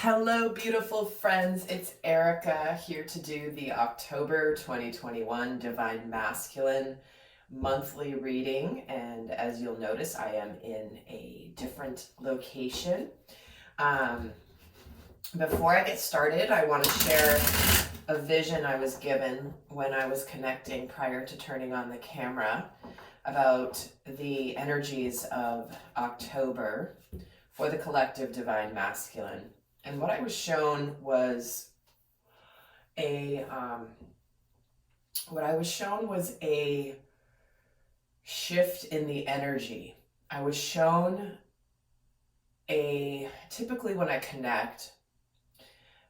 Hello, beautiful friends. It's Erica here to do the October 2021 Divine Masculine monthly reading. And as you'll notice, I am in a different location. Before I get started, I want to share a vision I was given when I was connecting prior to turning on the camera about the energies of October for the collective Divine Masculine. And what I was shown was a shift in the energy. I was shown typically when I connect,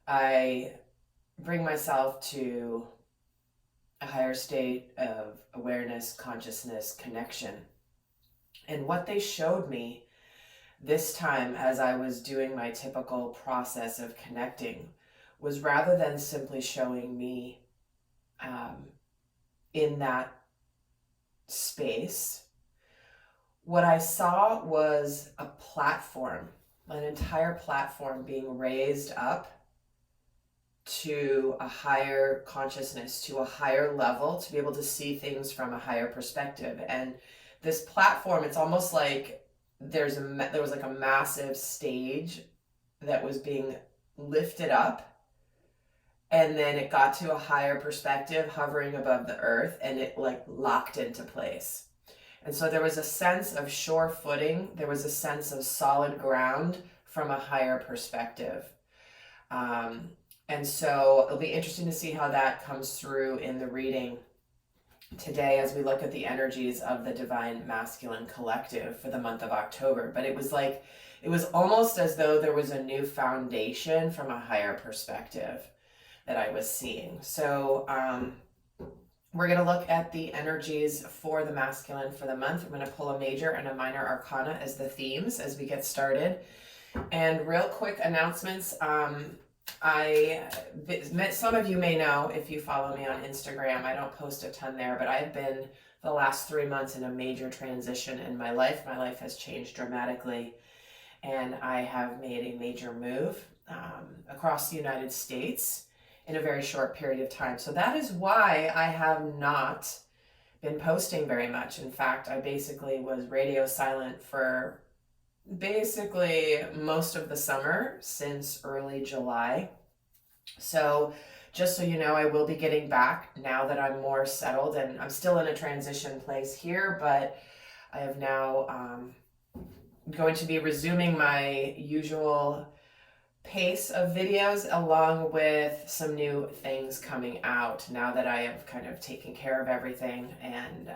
I bring myself to a higher state of awareness, consciousness, connection. And what they showed me this time, as I was doing my typical process of connecting, was rather than simply showing me in that space, what I saw was a platform, an entire platform being raised up to a higher consciousness, to a higher level, to be able to see things from a higher perspective. And this platform, it's almost like there was like a massive stage that was being lifted up, and then it got to a higher perspective hovering above the earth, and it like locked into place. And so there was a sense of sure footing, there was a sense of solid ground from a higher perspective. And so it'll be interesting to see how that comes through in the reading today as we look at the energies of the Divine Masculine Collective for the month of October. But it was almost as though there was a new foundation from a higher perspective that I was seeing. So we're going to look at the energies for the masculine for the month. I'm going to pull a major and a minor arcana as the themes as we get started. And real quick announcements. Some of you may know if you follow me on Instagram, I don't post a ton there, but I've been the last 3 months in a major transition in my life. My life has changed dramatically, and I have made a major move across the United States in a very short period of time. So that is why I have not been posting very much. In fact, I basically was radio silent for basically most of the summer since early July. So just so you know, I will be getting back now that I'm more settled, and I'm still in a transition place here, but I have now going to be resuming my usual pace of videos, along with some new things coming out now that I have kind of taken care of everything, and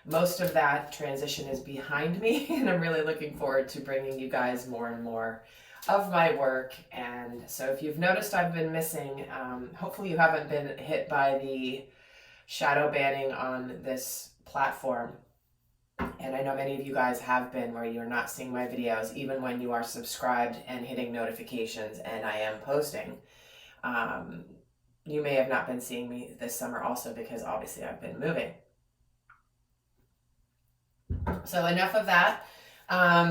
most of that transition is behind me, and I'm really looking forward to bringing you guys more and more of my work. And so if you've noticed I've been missing, hopefully you haven't been hit by the shadow banning on this platform. And I know many of you guys have been, where you're not seeing my videos even when you are subscribed and hitting notifications and I am posting. You may have not been seeing me this summer also because obviously I've been moving. So enough of that.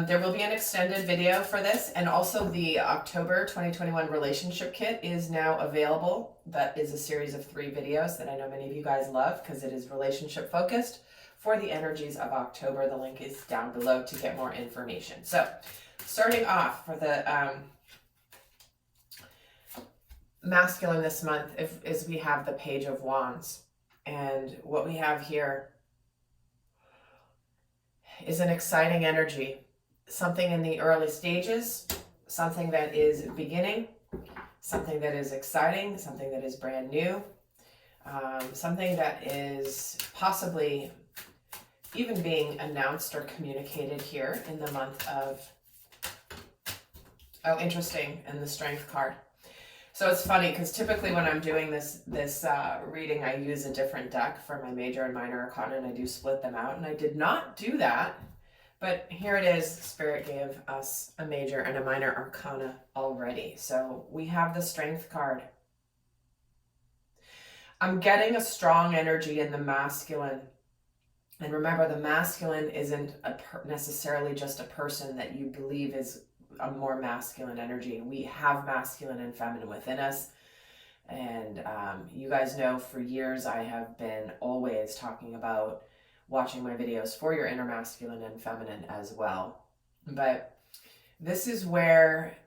There will be an extended video for this, and also the October 2021 relationship kit is now available. That is a series of 3 videos that I know many of you guys love because it is relationship focused for the energies of October. The link is down below to get more information. So starting off for the masculine this month is we have the Page of Wands, and what we have here is an exciting energy, something in the early stages, something that is beginning, something that is exciting, something that is brand new, something that is possibly even being announced or communicated here in the month of, oh, interesting, and the Strength card. So it's funny because typically when I'm doing this reading, I use a different deck for my major and minor arcana, and I do split them out. And I did not do that, but here it is. Spirit gave us a major and a minor arcana already. So we have the Strength card. I'm getting a strong energy in the masculine. And remember, the masculine isn't necessarily just a person that you believe is a more masculine energy. We have masculine and feminine within us. And you guys know for years I have been always talking about watching my videos for your inner masculine and feminine as well. But this is where,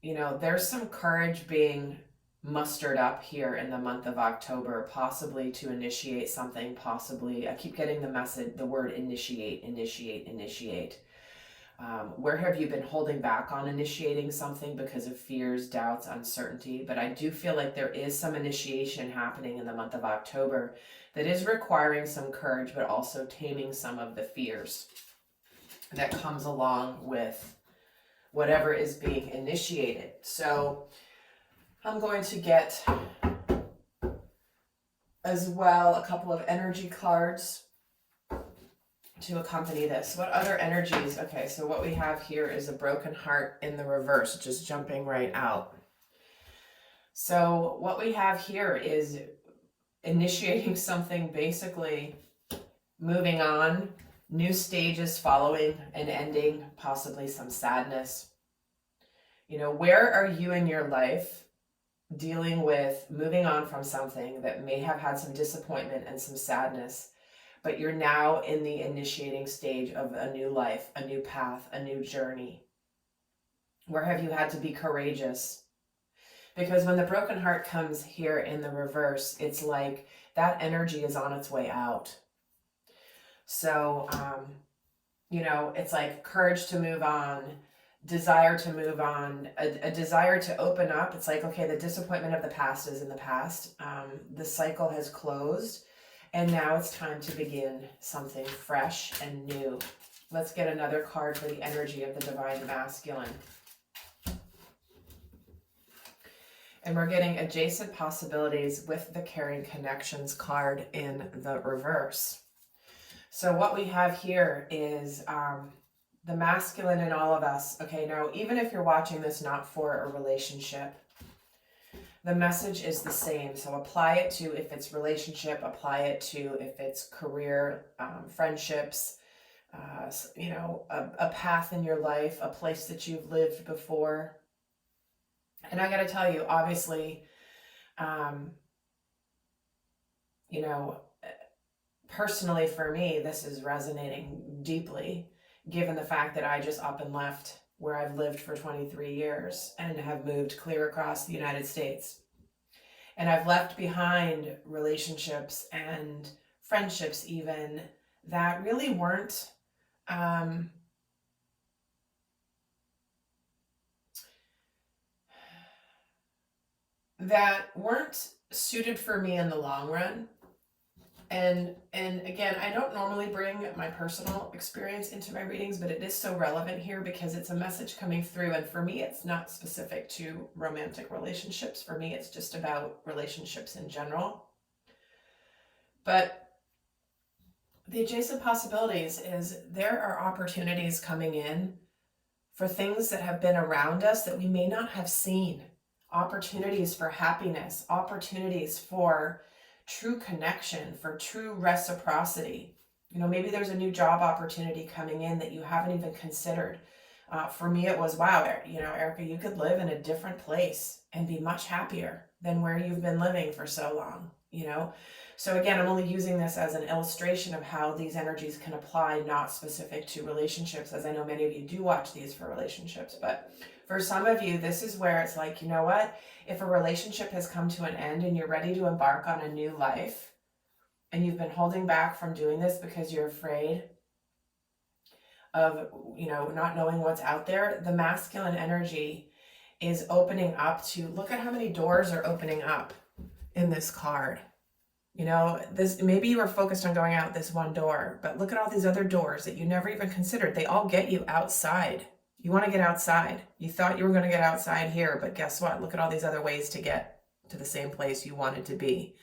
you know, there's some courage being mustered up here in the month of October, possibly to initiate something, possibly, I keep getting the message, the word initiate. Where have you been holding back on initiating something because of fears, doubts, uncertainty? But I do feel like there is some initiation happening in the month of October that is requiring some courage, but also taming some of the fears that comes along with whatever is being initiated. So I'm going to get as well a couple of energy cards to accompany this. What other energies? Okay, so what we have here is a broken heart in the reverse, just jumping right out. So what we have here is initiating something, basically moving on, new stages following an ending, possibly some sadness. You know, where are you in your life dealing with moving on from something that may have had some disappointment and some sadness, but you're now in the initiating stage of a new life, a new path, a new journey? Where have you had to be courageous? Because when the broken heart comes here in the reverse, it's like that energy is on its way out. So, you know, it's like courage to move on, desire to move on, a desire to open up. It's like, okay, the disappointment of the past is in the past. The cycle has closed. And now it's time to begin something fresh and new. Let's get another card for the energy of the divine masculine. And we're getting adjacent possibilities with the caring connections card in the reverse. So what we have here is the masculine in all of us. Okay, now even if you're watching this not for a relationship, the message is the same. So apply it to if it's relationship, apply it to if it's career, friendships, you know, a path in your life, a place that you've lived before. And I got to tell you, obviously, you know, personally for me, this is resonating deeply, given the fact that I just up and left where I've lived for 23 years and have moved clear across the United States. And I've left behind relationships and friendships even that really weren't suited for me in the long run. And again, I don't normally bring my personal experience into my readings, but it is so relevant here because it's a message coming through. And for me, it's not specific to romantic relationships. For me, it's just about relationships in general. But the adjacent possibilities is there are opportunities coming in for things that have been around us that we may not have seen. Opportunities for happiness, opportunities for true connection, for true reciprocity. You know, maybe there's a new job opportunity coming in that you haven't even considered. For me, it was, wow, you know, Erica, you could live in a different place and be much happier than where you've been living for so long, you know? So again, I'm only using this as an illustration of how these energies can apply, not specific to relationships, as I know many of you do watch these for relationships. But for some of you, this is where it's like, you know what? If a relationship has come to an end and you're ready to embark on a new life, and you've been holding back from doing this because you're afraid of, you know, not knowing what's out there, the masculine energy is opening up to, look at how many doors are opening up in this card. You know, this, maybe you were focused on going out this one door, but look at all these other doors that you never even considered. They all get you outside. You want to get outside. You thought you were going to get outside here, but guess what? Look at all these other ways to get to the same place you wanted to be.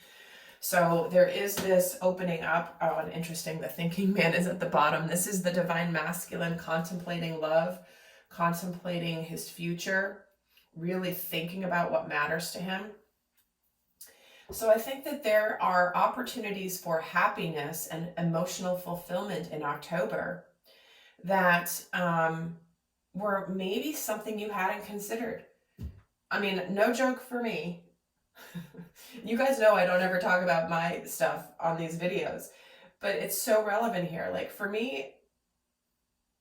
So there is this opening up. Oh, and interesting, the thinking man is at the bottom. This is the divine masculine contemplating love, contemplating his future, really thinking about what matters to him. So I think that there are opportunities for happiness and emotional fulfillment in October that, were maybe something you hadn't considered. I mean, no joke for me. You guys know I don't ever talk about my stuff on these videos, but it's so relevant here. Like for me,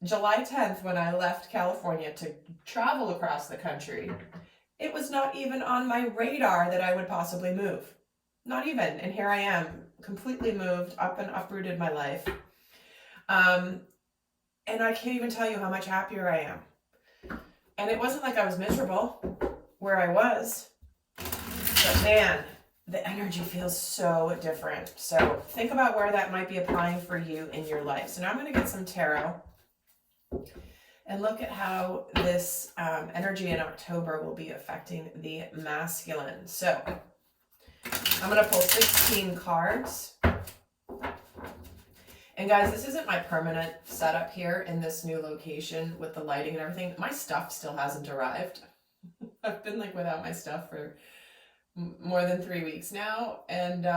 July 10th, when I left California to travel across the country, it was not even on my radar that I would possibly move. Not even. And here I am, completely moved, up and uprooted my life. And I can't even tell you how much happier I am. And it wasn't like I was miserable where I was, but man, the energy feels so different. So think about where that might be applying for you in your life. So now I'm going to get some tarot and look at how this energy in October will be affecting the masculine. So I'm going to pull 16 cards. And guys, this isn't my permanent setup here in this new location with the lighting and everything. My stuff still hasn't arrived. I've been like without my stuff for more than 3 weeks now. And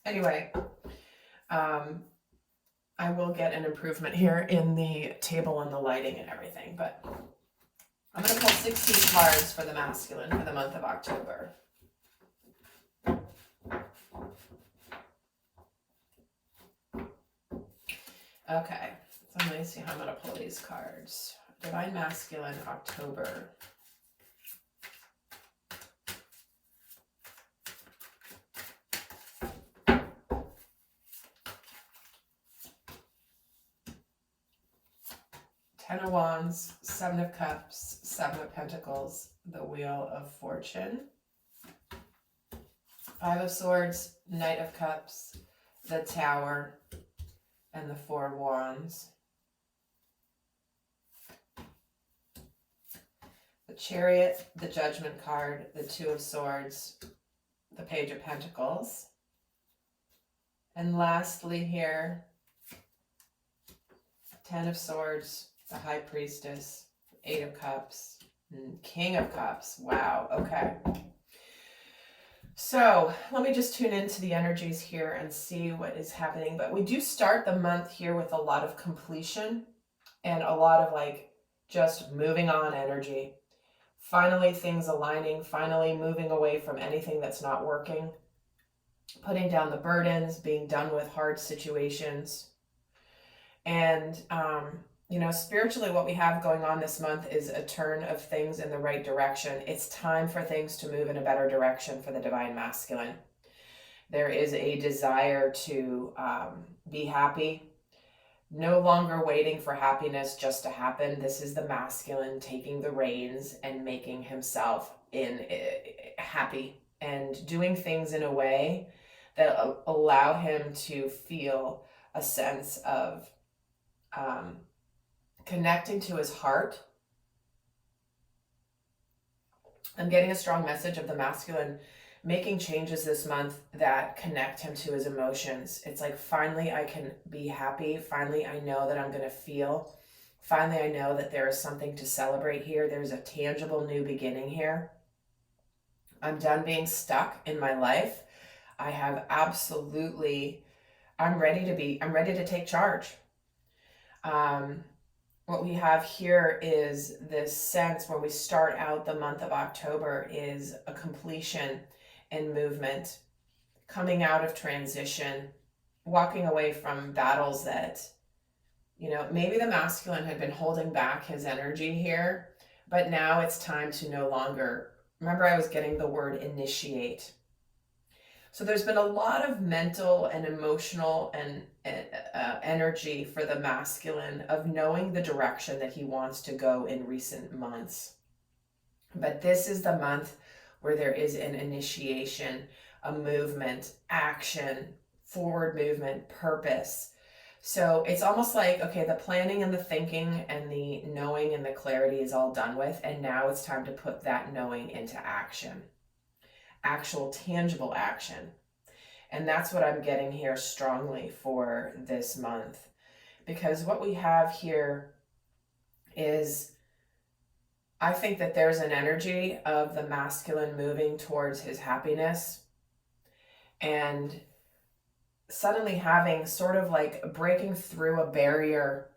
anyway, I will get an improvement here in the table and the lighting and everything. But I'm going to pull 16 cards for the masculine for the month of October. Okay, so let me see how I'm going to pull these cards. Divine Masculine, October. Ten of Wands, Seven of Cups, Seven of Pentacles, the Wheel of Fortune. Five of Swords, Knight of Cups, the Tower, and the Four of Wands. The Chariot, the Judgment card, the Two of Swords, the Page of Pentacles. And lastly here, Ten of Swords, the High Priestess, Eight of Cups, and King of Cups. Wow, okay. So let me just tune into the energies here and see what is happening. But we do start the month here with a lot of completion and a lot of like just moving on energy. Finally, things aligning, finally moving away from anything that's not working, putting down the burdens, being done with hard situations. And, you know, spiritually, what we have going on this month is a turn of things in the right direction. It's time for things to move in a better direction for the Divine Masculine. There is a desire to be happy, no longer waiting for happiness just to happen. This is the masculine taking the reins and making himself happy and doing things in a way that allow him to feel a sense of connecting to his heart. I'm getting a strong message of the masculine making changes this month that connect him to his emotions. It's like, finally I can be happy. Finally I know that I'm going to feel. Finally I know that there is something to celebrate here. There's a tangible new beginning here. I'm done being stuck in my life. I have absolutely, I'm ready to take charge. What we have here is this sense when we start out the month of October is a completion and movement, coming out of transition, walking away from battles that, you know, maybe the masculine had been holding back his energy here, but now it's time to no longer, remember I was getting the word initiate. So there's been a lot of mental and emotional and energy for the masculine of knowing the direction that he wants to go in recent months. But this is the month where there is an initiation, a movement, action, forward movement, purpose. So it's almost like, okay, the planning and the thinking and the knowing and the clarity is all done with. And now it's time to put that knowing into action. Actual tangible action. And that's what I'm getting here strongly for this month, because what we have here is, I think that there's an energy of the masculine moving towards his happiness and suddenly having sort of like breaking through a barrier,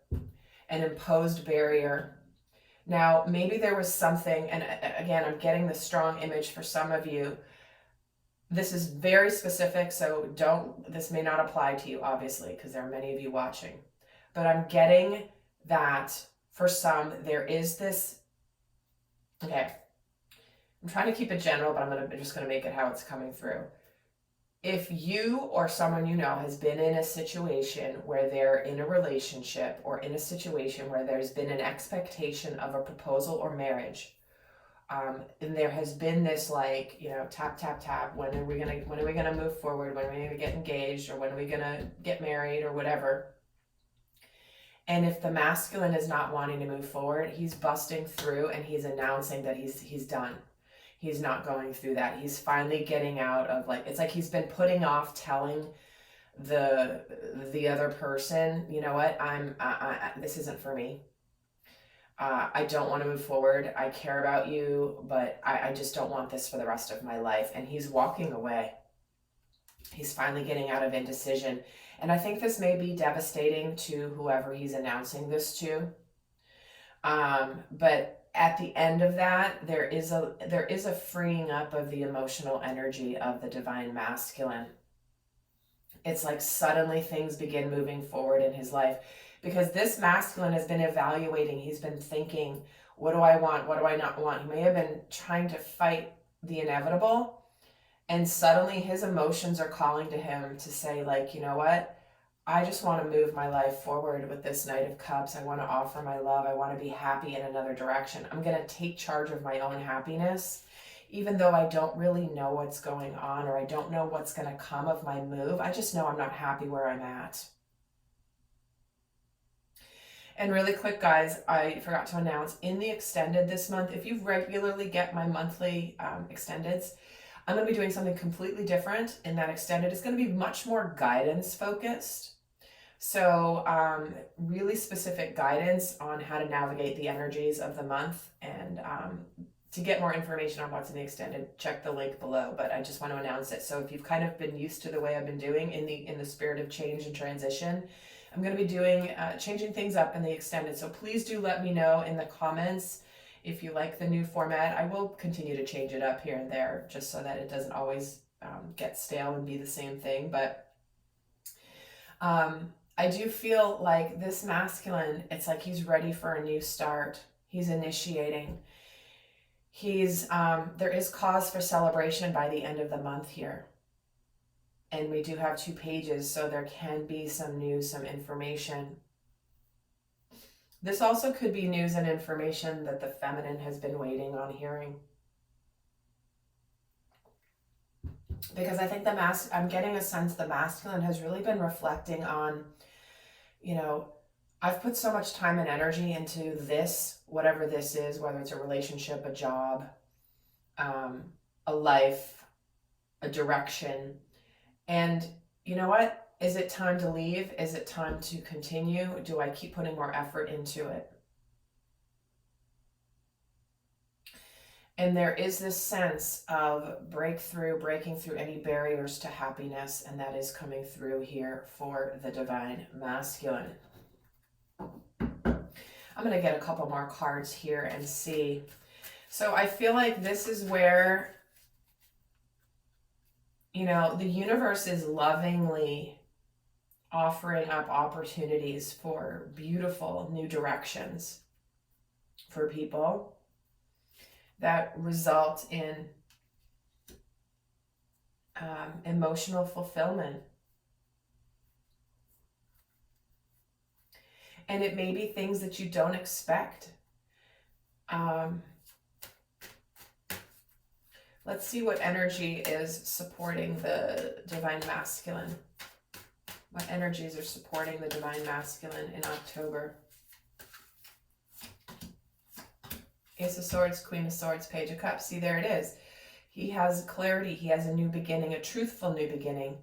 an imposed barrier Now, maybe there was something, and again, I'm getting the strong image for some of you. This is very specific, so this may not apply to you, obviously, because there are many of you watching. But I'm getting that for some, there is this, okay, I'm trying to keep it general, but I'm just going to make it how it's coming through. If you or someone you know has been in a situation where they're in a relationship, or in a situation where there's been an expectation of a proposal or marriage, and there has been this, like, you know, tap, tap, tap, when are we gonna move forward? When are we gonna get engaged? Or when are we gonna get married, or whatever? And if the masculine is not wanting to move forward, he's busting through and he's announcing that he's done. He's not going through that. He's finally getting out of, like, it's like he's been putting off telling the other person, you know what, this isn't for me. I don't want to move forward. I care about you, but I just don't want this for the rest of my life. And he's walking away. He's finally getting out of indecision. And I think this may be devastating to whoever he's announcing this to. But at the end of that, there is a freeing up of the emotional energy of the divine masculine. It's like suddenly things begin moving forward in his life, because this masculine has been evaluating. He's been thinking, what do I want? What do I not want? He may have been trying to fight the inevitable, and suddenly his emotions are calling to him to say, like, you know what? I just want to move my life forward with this Knight of Cups. I want to offer my love. I want to be happy in another direction. I'm going to take charge of my own happiness, even though I don't really know what's going on, or I don't know what's going to come of my move. I just know I'm not happy where I'm at. And really quick, guys, I forgot to announce, in the extended this month, if you regularly get my monthly extendeds, I'm going to be doing something completely different in that extended. It's going to be much more guidance focused. So really specific guidance on how to navigate the energies of the month. And to get more information on what's in the extended, check the link below. But I just want to announce it. So if you've kind of been used to the way I've been doing in the spirit of change and transition, I'm going to be doing changing things up in the extended. So please do let me know in the comments if you like the new format. I will continue to change it up here and there, just so that it doesn't always get stale and be the same thing. But I do feel like this masculine, it's like he's ready for a new start. He's initiating. There is cause for celebration by the end of the month here. And we do have 2 pages, so there can be some news, some information. This also could be news and information that the feminine has been waiting on hearing. Because I think I'm getting a sense the masculine has really been reflecting on, you know, I've put so much time and energy into this, whatever this is, whether it's a relationship, a job, a life, a direction. And you know what? Is it time to leave? Is it time to continue? Do I keep putting more effort into it? And there is this sense of breaking through any barriers to happiness, and that is coming through here for the divine masculine. I'm going to get a couple more cards here and see. So I feel like this is where, you know, the universe is lovingly offering up opportunities for beautiful new directions for people that result in emotional fulfillment. And it may be things that you don't expect. Let's see what energy is supporting the divine masculine. What energies are supporting the divine masculine in October? Ace of Swords, Queen of Swords, Page of Cups. See, there it is. He has clarity. He has a new beginning, a truthful new beginning,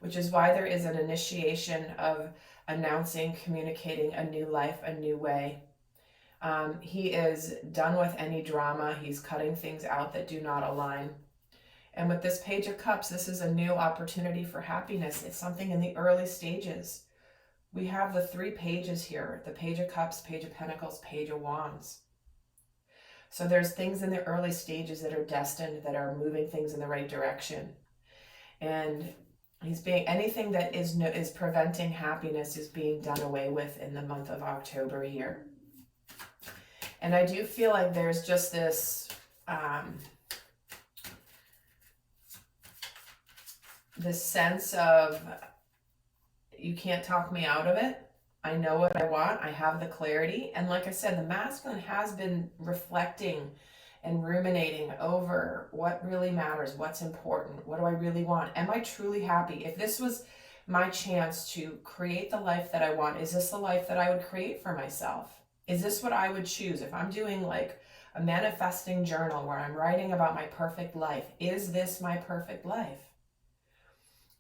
which is why there is an initiation of announcing, communicating a new life, a new way. He is done with any drama. He's cutting things out that do not align. And with this Page of Cups, this is a new opportunity for happiness. It's something in the early stages. We have the 3 pages here: the Page of Cups, Page of Pentacles, Page of Wands. So there's things in the early stages that are destined, that are moving things in the right direction. And he's being, anything that is preventing happiness is being done away with in the month of October here. And I do feel like there's just this this sense of, you can't talk me out of it. I know what I want. I have the clarity. And like I said, the masculine has been reflecting and ruminating over what really matters, what's important, what do I really want? Am I truly happy? If this was my chance to create the life that I want, is this the life that I would create for myself? Is this what I would choose? If I'm doing like a manifesting journal where I'm writing about my perfect life, is this my perfect life?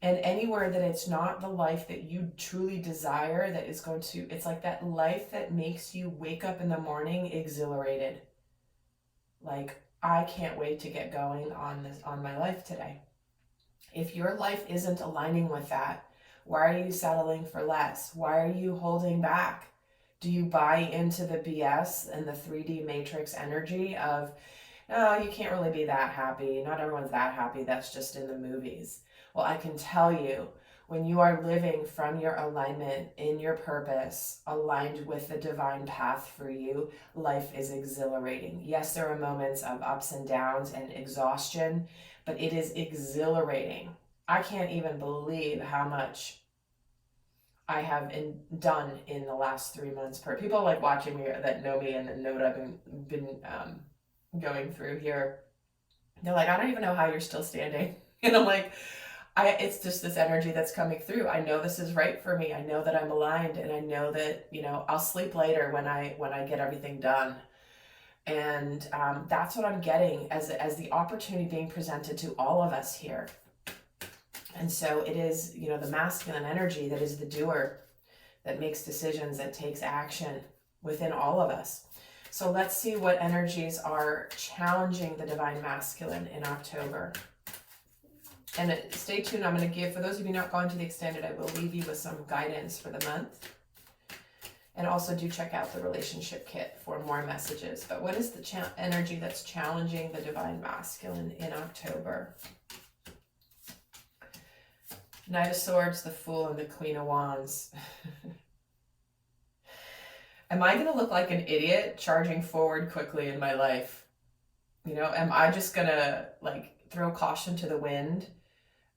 And anywhere that it's not the life that you truly desire, that is going to, it's like that life that makes you wake up in the morning exhilarated. Like, I can't wait to get going on my life today. If your life isn't aligning with that, why are you settling for less? Why are you holding back? Do you buy into the BS and the 3D matrix energy of, no, you can't really be that happy. Not everyone's that happy. That's just in the movies. Well, I can tell you, when you are living from your alignment, in your purpose, aligned with the divine path for you, life is exhilarating. Yes, there are moments of ups and downs and exhaustion, but it is exhilarating. I can't even believe how much I have done in the last 3 months. People like watching me that know me and know what I've been going through here. They're like, I don't even know how you're still standing. And I'm like, it's just this energy that's coming through. I know this is right for me. I know that I'm aligned, and I know that, I'll sleep later when I get everything done. And that's what I'm getting as the opportunity being presented to all of us here. And so it is, the masculine energy that is the doer, that makes decisions, that takes action within all of us. So let's see what energies are challenging the divine masculine in October. And stay tuned. I'm going to give, for those of you not going to the extended, I will leave you with some guidance for the month. And also do check out the relationship kit for more messages. But what is the energy that's challenging the divine masculine in October? Knight of Swords, the Fool, and the Queen of Wands. Am I going to look like an idiot charging forward quickly in my life? Am I just going to throw caution to the wind?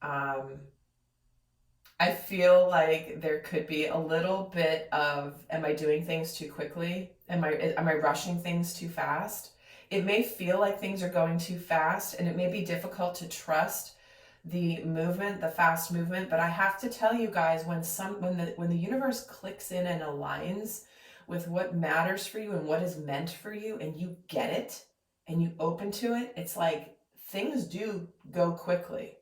I feel like there could be a little bit of, am I doing things too quickly? Am I rushing things too fast? It may feel like things are going too fast, and it may be difficult to trust the movement, the fast movement. But I have to tell you guys, when the universe clicks in and aligns with what matters for you and what is meant for you, and you get it and you open to it, it's like things do go quickly.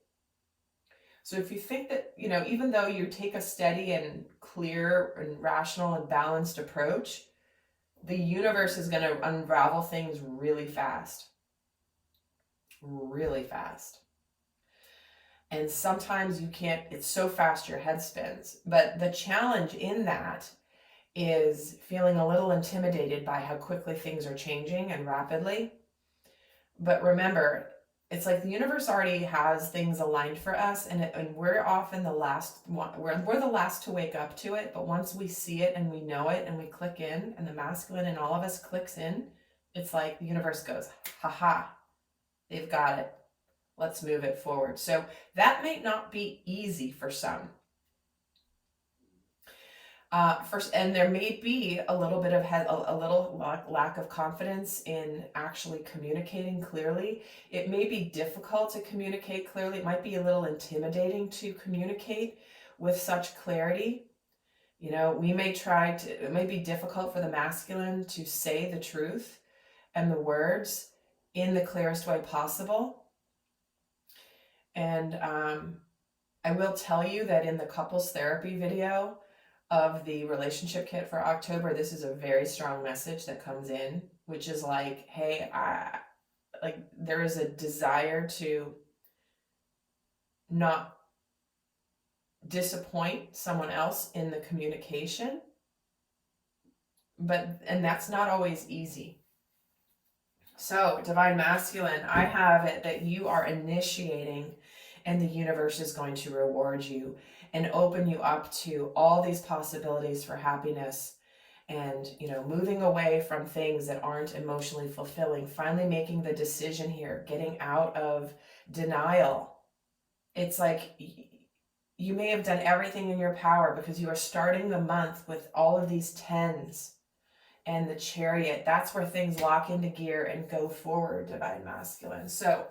So if you think that, even though you take a steady and clear and rational and balanced approach, the universe is going to unravel things really fast. Really fast. And sometimes you can't, it's so fast your head spins. But the challenge in that is feeling a little intimidated by how quickly things are changing and rapidly. But remember, it's like the universe already has things aligned for us, and we're often the last one. We're the last to wake up to it. But once we see it and we know it and we click in, and the masculine in all of us clicks in, it's like the universe goes, haha, they've got it. Let's move it forward. So that may not be easy for some. And there may be a little bit of a little lack of confidence in actually communicating clearly. It may be difficult to communicate clearly. It might be a little intimidating to communicate with such clarity. We may it may be difficult for the masculine to say the truth and the words in the clearest way possible. And I will tell you that in the couples therapy video of the relationship kit for October, this is a very strong message that comes in, which is like, hey, there is a desire to not disappoint someone else in the communication, and that's not always easy. So, Divine Masculine, I have it that you are initiating, and the universe is going to reward you and open you up to all these possibilities for happiness, and moving away from things that aren't emotionally fulfilling, finally making the decision here, getting out of denial. It's like you may have done everything in your power, because you are starting the month with all of these tens and the Chariot. That's where things lock into gear and go forward, Divine Masculine. So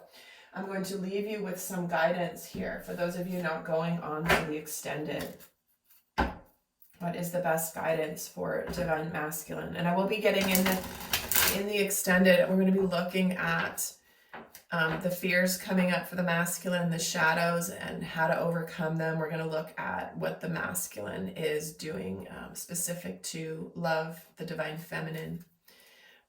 I'm going to leave you with some guidance here for those of you not going on to the extended. What is the best guidance for Divine Masculine? And I will be getting in the extended, we're going to be looking at the fears coming up for the masculine, the shadows, and how to overcome them. We're going to look at what the masculine is doing specific to love, the divine feminine.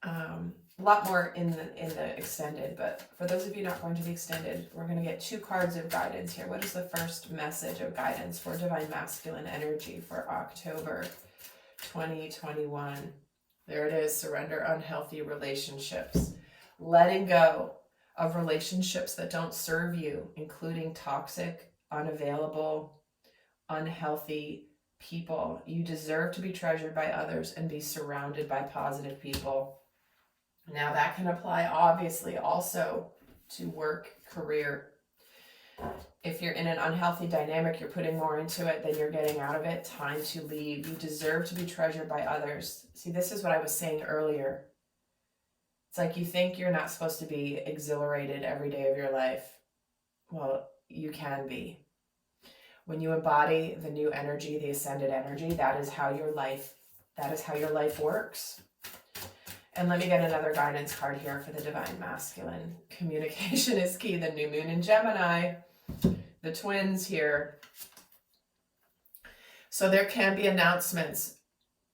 A lot more in the extended, but for those of you not going to the extended, we're going to get 2 cards of guidance here. What is the first message of guidance for Divine Masculine energy for October 2021? There it is. Surrender unhealthy relationships. Letting go of relationships that don't serve you, including toxic, unavailable, unhealthy people. You deserve to be treasured by others and be surrounded by positive people. Now that can apply obviously also to work, career. If you're in an unhealthy dynamic, you're putting more into it than you're getting out of it. Time to leave. You deserve to be treasured by others. See, this is what I was saying earlier. It's like you think you're not supposed to be exhilarated every day of your life. Well, you can be. When you embody the new energy, the ascended energy, that is how your life works. And let me get another guidance card here for the Divine Masculine. Communication is key. The new moon in Gemini, the twins here. So there can be announcements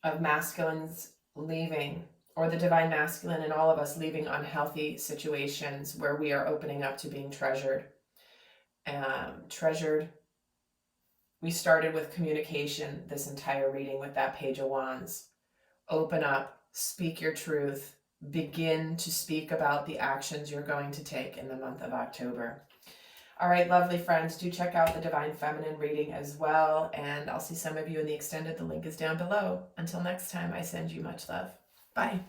of masculines leaving, or the Divine Masculine and all of us leaving unhealthy situations where we are opening up to being treasured. We started with communication this entire reading with that Page of Wands. Open up, speak your truth, begin to speak about the actions you're going to take in the month of October. All right, lovely friends, do check out the Divine Feminine reading as well, and I'll see some of you in the extended. The link is down below. Until next time, I send you much love. Bye.